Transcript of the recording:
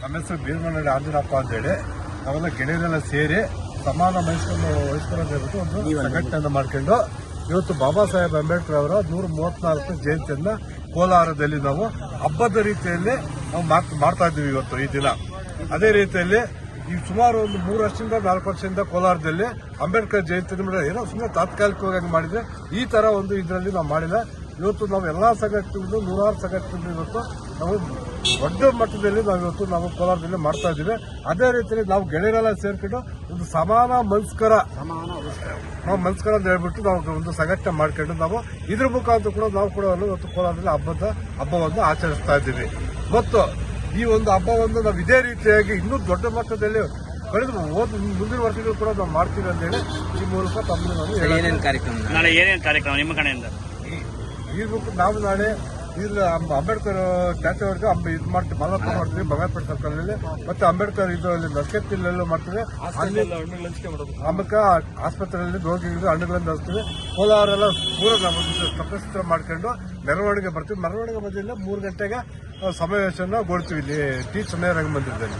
ನಮ್ಮ ಹೆಸರು ಬೀರಮನಹಳ್ಳಿ ಆಂಜನಪ್ಪ ಅಂತೇಳಿ ನಾವೆಲ್ಲ ಗೆಳೆಯರೆಲ್ಲ ಸೇರಿ ಸಮಾನ ವಹಿಸ್ಕೊಂಡು ಹೇಳ್ಬಿಟ್ಟು ಒಂದು ಸಂಘಟನೆಯನ್ನು ಮಾಡ್ಕೊಂಡು ಇವತ್ತು ಬಾಬಾ ಸಾಹೇಬ್ ಅಂಬೇಡ್ಕರ್ ಅವರ 134 ಜಯಂತಿಯನ್ನ ಕೋಲಾರದಲ್ಲಿ ನಾವು ಹಬ್ಬದ ರೀತಿಯಲ್ಲಿ ನಾವು ಮಾಡ್ತಾ ಇದ್ದೀವಿ ಇವತ್ತು ಈ ದಿನ. ಅದೇ ರೀತಿಯಲ್ಲಿ ಈ ಸುಮಾರು ಒಂದು 3 ವರ್ಷದಿಂದ 4 ವರ್ಷದಿಂದ ಕೋಲಾರದಲ್ಲಿ ಅಂಬೇಡ್ಕರ್ ಜಯಂತಿ ಏನೋ ಸುಮ್ಮನೆ ತಾತ್ಕಾಲಿಕವಾಗಿ ಮಾಡಿದ್ರೆ ಈ ತರ ಒಂದು ಇದರಲ್ಲಿ ನಾವು ಮಾಡಿಲ್ಲ. ಇವತ್ತು ನಾವು ಎಲ್ಲಾ ಸಂಘಟನೆಗಳು 100 ಸಂಘಟನೆಗಳು ಇವತ್ತು ನಾವು ದೊಡ್ಡ ಮಟ್ಟದಲ್ಲಿ ನಾವು ಕೋಲಾರದಲ್ಲಿ ಮಾಡ್ತಾ ಇದ್ದೀವಿ. ಅದೇ ರೀತಿಯಲ್ಲಿ ನಾವು ಗೆಳೆಯರೆಲ್ಲ ಸೇರ್ಕೊಂಡು ಒಂದು ಸಮಾನ ಮನಸ್ಕರ ಅಂತ ಹೇಳ್ಬಿಟ್ಟು ನಾವು ಒಂದು ಸಂಘಟನೆ ಮಾಡ್ಕೊಂಡು ನಾವು ಇದ್ರ ಮುಖಾಂತರ ಕೂಡ ನಾವು ಕೂಡ ಇವತ್ತು ಕೋಲಾರದಲ್ಲಿ ಹಬ್ಬವನ್ನು ಆಚರಿಸ್ತಾ ಇದ್ದೀವಿ. ಮತ್ತು ಈ ಒಂದು ಹಬ್ಬವನ್ನು ನಾವು ಇದೇ ರೀತಿಯಾಗಿ ಇನ್ನೂ ದೊಡ್ಡ ಮಟ್ಟದಲ್ಲಿ ಮುಂದಿನ ವರ್ಷಗಳು ಕೂಡ ನಾವು ಮಾಡ್ತೀವಿ ಅಂತ ಹೇಳಿ ಈ ಮೂಲಕ ತಮ್ಮಲ್ಲಿ ನಾಳೆ ಏನೇನು ಕಾರ್ಯಕ್ರಮ ನಿಮ್ಮ ಕಡೆಯಿಂದ ನಾವು ನಾಳೆ ಅಂಬೇಡ್ಕರ್ ಸ್ಟ್ಯಾಚ್ಯೂ ಅವ್ರಿಗೆ ಇದು ಮಾಡ್ತೀವಿ, ಮಾಲಾರ್ಪಣೆ ಮಾಡ್ತೀವಿ ಬಂಗಾರಪೇಟೆ ಸರ್ಕಲ್ನಲ್ಲಿ. ಮತ್ತೆ ಅಂಬೇಡ್ಕರ್ ಇದರಲ್ಲಿ ನಸ್ಕೆತ್ತಿಲ್ಲೂ ಮಾಡ್ತೀವಿ. ಆಮೇಲೆ ಆಸ್ಪತ್ರೆಯಲ್ಲಿ ರೋಗಿಗಳಿಗೆ ಹಣ್ಣುಗಳನ್ನು ಹಚ್ತೀವಿ. ಕೋಲಾರೆಲ್ಲ ಪೂರ ತಪಸ್ತ್ರ ಮಾಡ್ಕೊಂಡು ಮೆರವಣಿಗೆ ಬರ್ತೀವಿ. ಮೆರವಣಿಗೆ ಮಧ್ಯದಲ್ಲಿ 3 ಗಂಟೆಗೆ ಸಮಾವೇಶನ ಗೊಳ್ತೀವಿ ಇಲ್ಲಿ ಟಿ ಚೆನ್ನೈ ರಂಗಮಂದಿರದಲ್ಲಿ.